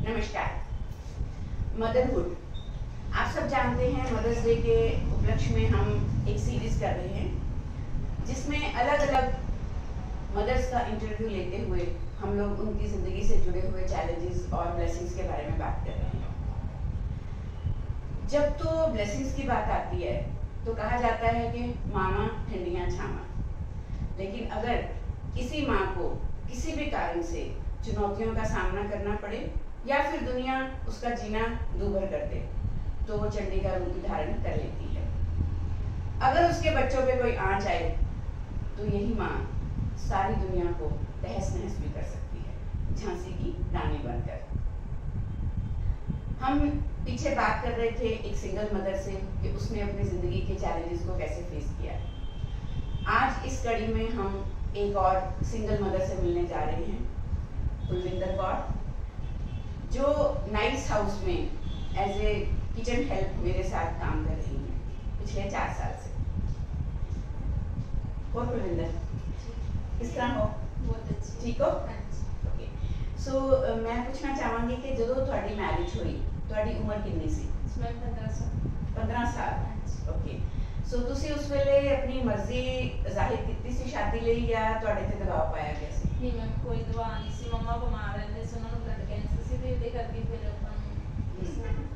नमस्कार। मदरहुड, आप सब जानते हैं मदर्स डे के उपलक्ष्य में हम एक सीरीज कर रहे हैं जिसमें अलग अलग मदर्स का इंटरव्यू लेते हुए हम लोग उनकी ज़िंदगी से जुड़े हुए चैलेंजेस और ब्लेसिंग्स के बारे में बात कर रहे हैं। जब तो ब्लेसिंग्स की बात आती है तो कहा जाता है कि मामा ठंडियाँ छामा, लेकिन अगर किसी माँ को किसी भी कारण से चुनौतियों का सामना करना पड़े या फिर दुनिया उसका जीना दूभर कर दे तो वो चंडी का रूप धारण कर लेती है। अगर उसके बच्चों पे कोई आंच आए तो यही माँ सारी दुनिया को तहस नहस भी कर सकती है, झांसी की रानी बनकर। हम पीछे बात कर रहे थे एक सिंगल मदर से कि उसने अपनी जिंदगी के चैलेंजेस को कैसे फेस किया। आज इस कड़ी में हम एक और सिंगल मदर से मिलने जा रहे हैं, कुलविंदर कौर, जो नाइस हाउस में एज ए किचन हेल्प मेरे साथ काम कर रही हैं पिछले 4 साल से। और कुलविंदर, किस तरह हो? बहुत अच्छी। ठीक हो? ओके। सो मैं पूछना चाहूँगी कि जो थोड़ी मैरिज हुई थोड़ी उम्र कितनी सी? 15 साल। 15 साल। ओके। सो तुसी उस वेले अपनी मर्जी जाहिर कीती सी शादी ਲਈ या ਤੁਹਾਡੇ ਤੇ ਦਬਾਅ ਪਾਇਆ ਗਿਆ ਸੀ? नहीं मैम, कोई दवा नहीं सी। मम्मा बीमार रहते सी, उन्होंने ब्लड कैंसर सी, ते करके फिर अपन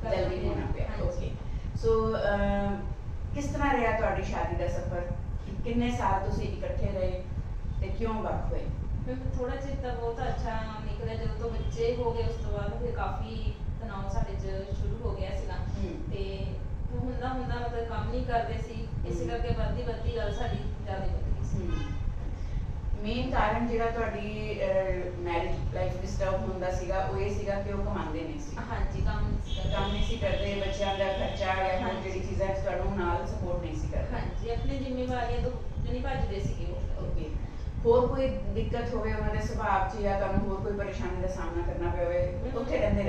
जल्दी होना पिया। ओके। सो किस तरह रहा ਤੁਹਾਡੀ शादी ਦਾ सफर? कितने साल ਤੁਸੀਂ ਇਕੱਠੇ ਰਹੇ ਤੇ ਕਿਉਂ ਵੱਖ ਹੋਏ? थोड़ा चिर तो बहुत अच्छा निकला। जब तो बच्चे हो गए उस तो बाद फिर काफी तनाव साडे च शुरू हो गया सीगा ते हुंदा मतलब काम नहीं करते सी, इस करके बढ़ती गल साडी ज्यादा बढ़ गई सी। मेन कारण ਜਿਹੜਾ ਤੁਹਾਡੀ ਮੈਰਿਜ ਲਾਈਫ ਡਿਸਟਰਬ ਹੁੰਦਾ ਸੀਗਾ ਉਹ ਇਹ ਸੀਗਾ ਕਿ ਉਹ ਕਮਾਉਂਦੇ ਨਹੀਂ ਸੀ। ਹਾਂਜੀ, ਕੰਮ ਨਹੀਂ ਸੀ ਕਰਦੇ, ਬੱਚਿਆਂ ਦਾ ਖਰਚਾ ਜਾਂ ਹੋਰ ਜਿਹੜੀ ਚੀਜ਼ਾਂ ਤੁਹਾਨੂੰ ਨਾਲ ਸਪੋਰਟ ਨਹੀਂ ਸੀ ਕਰਦੇ। ਹਾਂਜੀ, ਆਪਣੀ ਜ਼ਿੰਮੇਵਾਰੀਆਂ ਤੋਂ ਨਹੀਂ ਭੱਜਦੇ ਸੀਗੇ ਉਹ। ਓਕੇ। ਹੋਰ ਕੋਈ ਦਿੱਕਤ ਹੋਵੇ ਉਹਨਾਂ ਦੇ ਸੁਭਾਅ 'ਚ ਜਾਂ ਤੁਹਾਨੂੰ ਹੋਰ ਕੋਈ ਪਰੇਸ਼ਾਨੀ ਦਾ ਸਾਹਮਣਾ ਕਰਨਾ ਪਵੇ ਉੱਥੇ ਰਹਿੰਦੇ?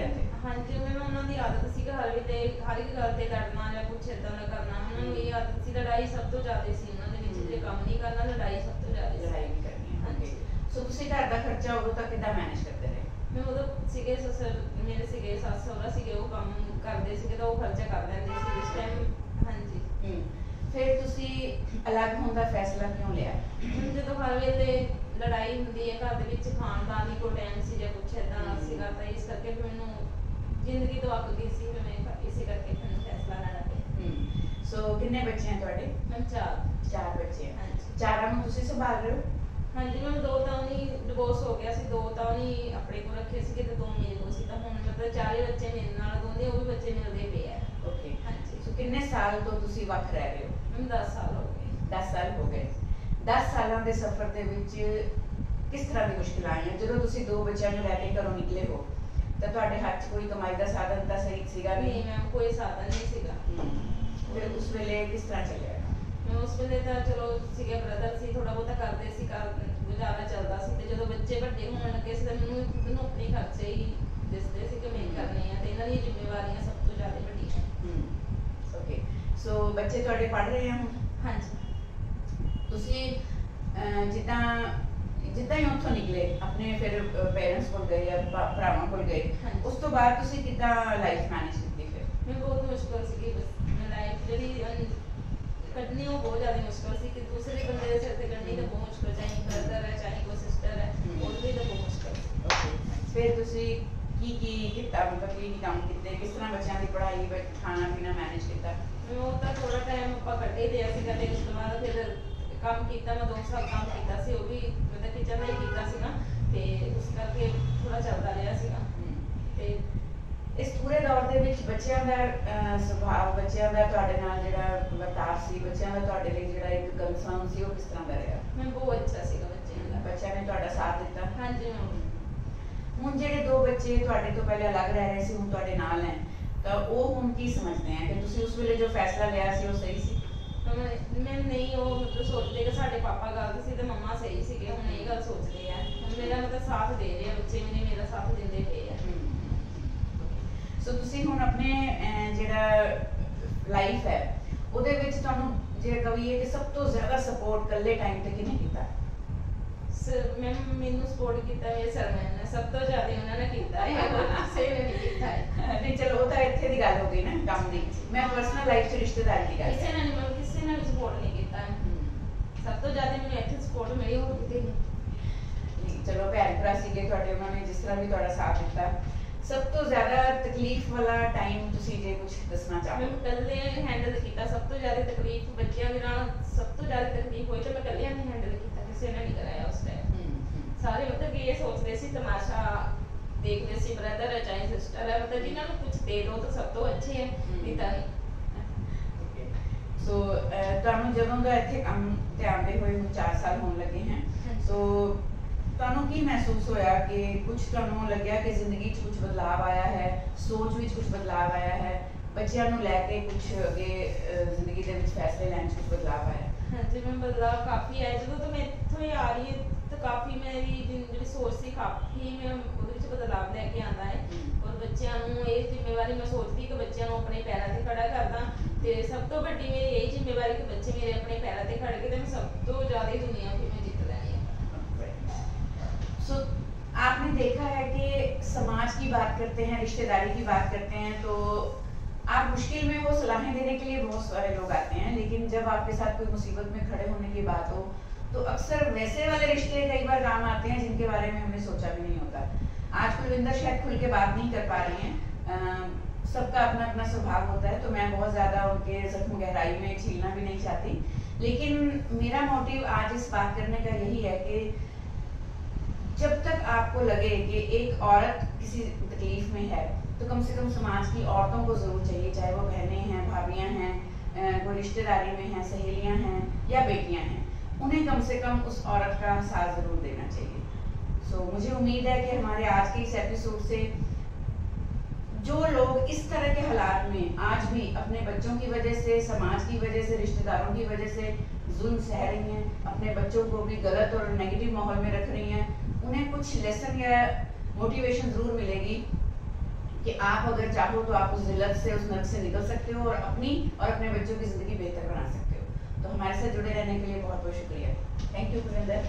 ਹਾਂਜੀ, ਮੈਨੂੰ ਉਹਨਾਂ ਦੀ ਆਦਤ ਸੀ ਕਿ ਹਰ ਇੱਕ ਗੱਲ ਤੇ ਲੜਨਾ ਜਾਂ ਕੁਛ ਏਦਾਂ ਦਾ ਕਰਨਾ। ਉਹਨਾਂ ਨੂੰ ਇਹ ਆਦਤ ਸੀ, ਲੜਾਈ ਸਭ ਤੋਂ ਜ਼ਿਆਦਾ ਸੀ ਉਹਨਾਂ ਦੇ ਵਿੱਚ। ਜੇ ਕੰਮ ਨਹੀਂ ਕਰਨਾ, ਲੜਾਈ ਸਭ ਤੋਂ ਜ਼ਿਆਦਾ ਲੜਾਈ ਵੀ ਕਰਨੀ ਹੈ। ਹਾਂਜੀ। ਸੋ ਤੁਸੀਂ ਘਰ ਦਾ ਖਰਚਾ ਉਦੋਂ ਤੱਕ ਕਿੱਦਾਂ ਮੈਨੇਜ ਕਰਦੇ ਰਹੇ? ਮੈਂ ਉਦੋਂ ਸੀਗੇ ਮੇਰੇ ਸੀਗੇ ਸੱਸ ਸਹੁਰਾ ਸੀਗੇ, ਉਹ ਕੰਮ ਕਰਦੇ ਸੀਗੇ ਤਾਂ ਉਹ ਖਰਚਾ ਕਰ ਲੈਂਦੇ ਸੀ ਉਸ ਟਾਈਮ। ਹਾਂਜੀ। ਫਿਰ ਤੁਸੀਂ ਅਲੱਗ ਹੋਣ ਦਾ ਫੈਸਲਾ ਕਿਉਂ ਲਿਆ? ਜਦੋਂ ਹਰ ਵੇਲੇ ਲੜਾਈ ਹੁੰਦੀ ਹੈ ਘਰ ਦੇ ਵਿੱਚ, ਖਾਣ ਦਾ ਨਹੀਂ ਕੋਈ ਟਾਈਮ ਸੀ ਜਾਂ ਕੁਛ ਏਦਾਂ ਦਾ ਸੀਗਾ, ਤਾਂ ਇਸ ਕਰਕੇ ਮੈਨੂੰ ਜ਼ਿੰਦਗੀ ਤੋਂ ਅੱਕ ਗਈ ਸੀ। ਮੈਂ ਇਸੇ ਕਰਕੇ ਮੈਨੂੰ ਫੈਸਲਾ ਲੈਣਾ ਪਿਆ। ਸੋ ਕਿੰਨੇ ਬੱਚੇ ਹਨ ਤੁਹਾਡੇ? ਮੈਂ 4 ਬੱਚੇ। ਹਾਂਜੀ। 4 ਨੂੰ ਤੁਸੀਂ ਸੰਭਾਲ ਰਹੇ ਹੋ? ਹਾਂਜੀ ਮੈਮ, 2 ਤਾਂ ਉਹਨੀ ਡਿਵੋਰਸ ਹੋ ਗਿਆ ਸੀ, 2 ਤਾਂ ਉਹਨੀ ਆਪਣੇ ਕੋਲ ਰੱਖੇ ਸੀਗੇ ਤੇ 2 ਮੇਰੇ ਕੋਲ ਸੀ। ਤਾਂ ਹੁਣ ਮਤਲਬ 4 ਬੱਚੇ ਮੇਰੇ ਨਾਲ ਦੋਨੇ, ਉਹ ਵੀ ਬੱਚੇ ਮਿਲਦੇ ਪਏ ਆ। ਓਕੇ। ਹਾਂਜੀ। ਸੋ ਕਿੰਨੇ ਸਾਲ ਤੋਂ ਤੁਸੀਂ ਵੱਖ ਰਹਿ ਰਹੇ ਹੋ? ਮੈਮ 10 ਸਾਲ ਹੋ ਗਏ। 10 ਸਾਲ ਹੋ ਗਏ। 10 ਸਾਲਾਂ ਦੇ ਸਫ਼ਰ ਦੇ ਵਿੱਚ ਕਿਸ ਤਰ੍ਹਾਂ ਦੀ ਮੁਸ਼ਕਿਲਾਂ ਆਈਆਂ? ਜਦੋਂ ਤੁਸੀਂ 2 ਬੱਚਿਆਂ ਨੂੰ ਲੈ ਕੇ ਘਰੋਂ ਨਿਕਲੇ ਹੋ ਤਾਂ ਤੁਹਾਡੇ ਹੱਥ 'ਚ ਕੋਈ ਕਮਾਈ ਦਾ ਸਾਧਨ ਤਾਂ ਸਹੀ ਸੀਗਾ ਨਹੀਂ ਮੈਮ, ਕੋਈ ਸਾਧਨ ਨਹੀਂ ਸੀਗਾ। ਫਿਰ ਉਸ ਵੇਲੇ ਕਿਸ ਤਰ੍ਹਾਂ ਚੱਲਿਆ? ਮੈਂ ਉਸ ਵੇਲੇ ਤਾਂ ਚਲੋ ਸੀਗੇ ਬ੍ਰਦਰ ਸੀ, ਥੋੜਾ ਬਹੁਤਾ ਕਰਦੇ ਸੀ, ਗੁਜ਼ਾਰਾ ਚੱਲਦਾ ਸੀ। ਤੇ ਜਦੋਂ ਬੱਚੇ ਵੱਡੇ ਹੋਣ ਲੱਗੇ ਸੀ ਤਾਂ ਮੈਨੂੰ ਖੁਦ ਨੂੰ ਆਪਣੇ ਖਰਚੇ ਹੀ ਦਿਸਦੇ ਸੀ ਕਿ ਮੈਂ ਕਰਨੇ ਆ, ਤੇ ਇਹਨਾਂ ਦੀਆਂ ਜ਼ਿੰਮੇਵਾਰੀਆਂ ਸਭ ਤੋਂ ਜ਼ਿਆਦਾ ਵੱਡੀਆਂ। ਓਕੇ। ਸੋ ਬੱਚੇ ਤੁਹਾਡੇ ਪੜ੍ਹ ਰਹੇ ਆ ਹੁਣ? ਹਾਂਜੀ। ਤੁਸੀਂ ਜਿੱਦਾਂ ਹੀ ਉੱਥੋਂ ਨਿਕਲੇ ਆਪਣੇ ਫਿਰ ਪੇਰੈਂਟਸ ਕੋਲ ਗਏ ਜਾਂ ਭਰਾਵਾਂ ਕੋਲ ਗਏ, ਉਸ ਤੋਂ ਬਾਅਦ ਤੁਸੀਂ ਕਿੱਦਾਂ ਲਾਈਫ ਮੈਨੇਜ ਕੀਤੀ? ਫਿਰ ਮੈਂ ਬਹੁਤ ਮੁਸ਼ਕਲ ਸੀਗੀ ਲਾਈਫ ਜਿਹੜੀ ਕੱਢਣੀ, ਉਹ ਬਹੁਤ ਜ਼ਿਆਦਾ ਮੁਸ਼ਕਲ ਸੀ ਕਿ ਦੂਸਰੇ ਬੰਦੇ ਦੇ ਸਿਰ ਤੇ ਕੱਢਣੀ ਤਾਂ ਬਹੁਤ ਮੁਸ਼ਕਲ, ਚਾਹੇ ਬ੍ਰਦਰ ਹੈ ਚਾਹੇ ਕੋਈ ਸਿਸਟਰ ਹੈ, ਉਹਦੇ ਲਈ ਤਾਂ ਬਹੁਤ ਮੁਸ਼ਕਲ ਸੀ। ਓਕੇ। ਫਿਰ ਤੁਸੀਂ ਕੀ ਕੀਤਾ, ਮਤਲਬ ਕੀ ਕੰਮ ਕੀਤੇ, ਕਿਸ ਤਰ੍ਹਾਂ ਬੱਚਿਆਂ ਦੀ ਪੜ੍ਹਾਈ, ਖਾਣਾ ਪੀਣਾ ਮੈਨੇਜ ਕੀਤਾ? ਉਹ ਤਾਂ ਥੋੜਾ ਟਾਈਮ ਆਪਾਂ ਕੱਢੇ ਲਿਆ ਸੀ ਕਦੇ, ਉਸ ਤੋਂ ਬਾਅਦ ਫਿਰ ਕੰਮ ਕੀਤਾ। ਮੈਂ 2 ਸਾਲ ਕੰਮ ਕੀਤਾ ਸੀ, ਉਹ ਵੀ ਮਤਲਬ ਕਿਚਨ ਦਾ ਹੀ ਕੀਤਾ ਸੀ ਨਾ, ਤੇ ਉਸ ਕਰਕੇ ਥੋੜਾ ਚੱਲਦਾ ਰਿਹਾ ਸੀਗਾ। ਤੇ ਇਸ ਪੂਰੇ ਦੌਰ ਦੇ ਵਿੱਚ ਬੱਚਿਆਂ ਦਾ ਸੁਭਾਅ, ਬੱਚਿਆਂ ਦਾ ਤੁਹਾਡੇ ਨਾਲ ਜਿਹੜਾ ਵਰਤਾਅ ਸੀ, ਬੱਚਿਆਂ ਦਾ ਤੁਹਾਡੇ ਲਈ ਜਿਹੜਾ ਇੱਕ ਕੰਸਰਨ ਸੀ, ਉਹ ਕਿਸ ਤਰ੍ਹਾਂ ਦਾ ਰਿਹਾ? ਮੈਂ ਬਹੁਤ ਅੱਛਾ ਸੀਗਾ ਬੱਚਿਆਂ ਦਾ। ਬੱਚਿਆਂ ਨੇ ਤੁਹਾਡਾ ਸਾਥ ਦਿੱਤਾ? ਹਾਂਜੀ ਮੈਮ। ਹੁਣ ਜਿਹੜੇ 2 ਬੱਚੇ ਤੁਹਾਡੇ ਤੋਂ ਪਹਿਲੇ ਅਲੱਗ ਰਹਿ ਰਹੇ ਸੀ, ਹੁਣ ਤੁਹਾਡੇ ਨਾਲ ਹੈ, ਤਾਂ ਉਹ ਹੁਣ ਕੀ ਸਮਝਦੇ ਆ ਕਿ ਤੁਸੀਂ ਉਸ ਵੇਲੇ ਜੋ ਫੈਸਲਾ ਲਿਆ ਸੀ ਉਹ ਸਹੀ ਸੀ? ਮੈਂ ਨਹੀਂ, ਉਹ ਮਤਲਬ ਸੋਚਦੇ ਕਿ ਸਾਡੇ ਪਾਪਾ ਗਲਤ ਸੀ ਤੇ ਮੰਮਾ ਸਹੀ ਸੀਗੇ। ਹੁਣ ਇਹ ਗੱਲ ਸੋਚਦੇ ਆ। ਮੇਰਾ ਮਤਲਬ ਸਾਥ ਦੇ ਰਹੇ ਆ ਬੱਚੇ, ਮੇਰਾ ਸਾਥ ਦਿੰਦੇ ਪਏ ਆ। ਸੋ ਤੁਸੀਂ ਹੁਣ ਆਪਣੇ ਜਿਹੜਾ ਲਾਈਫ ਹੈ ਉਹਦੇ ਵਿੱਚ ਤੁਹਾਨੂੰ ਜੇ ਕਹੀਏ ਕਿ ਸਭ ਤੋਂ ਜ਼ਿਆਦਾ ਸਪੋਰਟ ਇਕੱਲੇ ਟਾਈਮ ਤੇ ਕਿਹਨੇ ਕੀਤਾ? ਮੈਨੂੰ ਸਪੋਰਟ ਕੀਤਾ ਮੇਰੇ ਸਰਮਨ ਨੇ, ਸਭ ਤੋਂ ਜ਼ਿਆਦਾ ਉਹਨਾਂ ਨੇ ਕੀਤਾ ਹੈ। ਕਿਸੇ ਨੇ ਨਹੀਂ दी गल हो गई ना काम दी, मैं पर्सनल लाइफ च रिश्तेदारी की गल ਕਿਸੇ ਨਾਲ ਨਹੀਂ ਮਤਲਬ ਕਿਸੇ ਨਾਲ ਸਪੋਰਟ ਨਹੀਂ ਕੀਤਾ ਸਭ ਤੋਂ ਜ਼ਿਆਦਾ ਮੈਨੂੰ ਇੱਥੇ ਸਪੋਰਟ ਮਿਲੀ ਹੋਰ ਕਿਤੇ ਨਹੀਂ चलो भैन भरा सीगे तुहाडे, उन्होंने जिस तरह भी तुहाडा साथ दिता। सब तो ज्यादा तकलीफ वाला टाइम तुसी जे कुछ दसना चाहो? मैं कल्ले हैंडल किया सब तो ज्यादा तकलीफ बच्चों के नाल सब तो ज्यादा तकलीफ हुई तो मैं कल्ले ने हैंडल किया, किसी ने नहीं कराया उस टाइम। सारे मतलब कि ये सोचते सी तमाशा देखते सी ब्रदर है चाहे सिस्टर है, मतलब जिन्होंने कुछ दे दो तो सब तो अच्छे है दिता नहीं। सो ਤੁਹਾਨੂੰ ਜਦੋਂ ਦਾ ਇੱਥੇ ਕੰਮ ਤੇ ਆਉਂਦੇ ਹੋਏ ਨੂੰ 4 ਸਾਲ ਹੋਣ ਲੱਗੇ हैं, सो ਤੁਹਾਨੂੰ ਕੀ ਮਹਿਸੂਸ ਹੋਇਆ ਕਿ ਕੁਝ ਤੁਹਾਨੂੰ ਲੱਗਿਆ ਕਿ ਜ਼ਿੰਦਗੀ 'ਚ ਕੁਝ ਬਦਲਾਅ ਆਇਆ ਹੈ, ਸੋਚ ਵਿੱਚ ਕੁਝ ਬਦਲਾਅ ਆਇਆ ਹੈ, ਬੱਚਿਆਂ ਨੂੰ ਲੈ ਕੇ ਕੁਝ ਅੱਗੇ ਜ਼ਿੰਦਗੀ ਦੇ ਵਿੱਚ ਫੈਸਲੇ ਲੈਣ 'ਚ ਕੁਝ ਬਦਲਾਅ ਆਇਆ? हाँ जी मैं बदलाव काफ़ी है जो तो मैं इत्थों ही आ रही है तो काफ़ी मेरी जी सोच सी काफ़ी मैं ਉਹਦੇ ਵਿੱਚ ਬਦਲਾਵ ਲੈ ਕੇ ਆਂਦਾ ਹੈ ਔਰ ਬੱਚਿਆਂ ਨੂੰ ਇਹ ਜ਼ਿੰਮੇਵਾਰੀ ਮੈਂ ਸੋਚਦੀ ਕਿ ਬੱਚਿਆਂ ਨੂੰ ਆਪਣੇ ਪੈਰਾਂ ਤੇ ਖੜਾ ਕਰਦਾ ਤੇ ਸਭ ਤੋਂ ਵੱਡੀ ਮੇਰੀ ਇਹ ਜ਼ਿੰਮੇਵਾਰੀ ਕਿ ਬੱਚੇ ਮੇਰੇ ਆਪਣੇ ਪੈਰਾਂ ਤੇ ਖੜ ਕੇ ਤੇ ਮੈਂ ਸਭ ਤੋਂ ਜ਼ਿਆਦਾ ਦੁਨੀਆ को मैं जीत लेनी है। सो आपने देखा है कि समाज की बात करते हैं, रिश्तेदारी की बात करते हैं तो आप मुश्किल में हो, सलाहें देने के लिए बहुत सारे लोग आते हैं, लेकिन जब आपके साथ कोई मुसीबत में खड़े होने की बात हो तो अक्सर वैसे वाले रिश्ते कई बार काम आते हैं जिनके बारे में हमने सोचा भी नहीं होता। आज कुलविंदर शायद खुल के बात नहीं कर पा रही हैं, सबका अपना अपना स्वभाव होता है, तो मैं बहुत ज़्यादा उनके जख्म गहराई में छीलना भी नहीं चाहती, लेकिन मेरा मोटिव आज इस बात करने का यही है कि जब तक आपको लगे कि एक औरत किसी तकलीफ में है तो कम से कम समाज की औरतों को ज़रूर चाहिए, चाहे वो बहनें हैं, भाभियाँ हैं, कोई रिश्तेदारी में हैं, सहेलियाँ हैं या बेटियाँ हैं, उन्हें कम से कम उस औरत का साथ ज़रूर देना चाहिए। सो मुझे उम्मीद है कि हमारे आज के इस एपिसोड से जो लोग इस तरह के हालात में आज भी अपने बच्चों की वजह से, समाज की वजह से, रिश्तेदारों की वजह से जुल्म सह रही हैं, अपने बच्चों को भी गलत और नेगेटिव माहौल में रख रही हैं, उन्हें कुछ लेसन या मोटिवेशन ज़रूर मिलेगी कि आप अगर चाहो तो आप उस जिल्लत से, उस नर्क से निकल सकते हो और अपनी और अपने बच्चों की ज़िंदगी बेहतर बना सकते हो। तो हमारे साथ जुड़े रहने के लिए बहुत बहुत शुक्रिया। Thank you Kulwinder.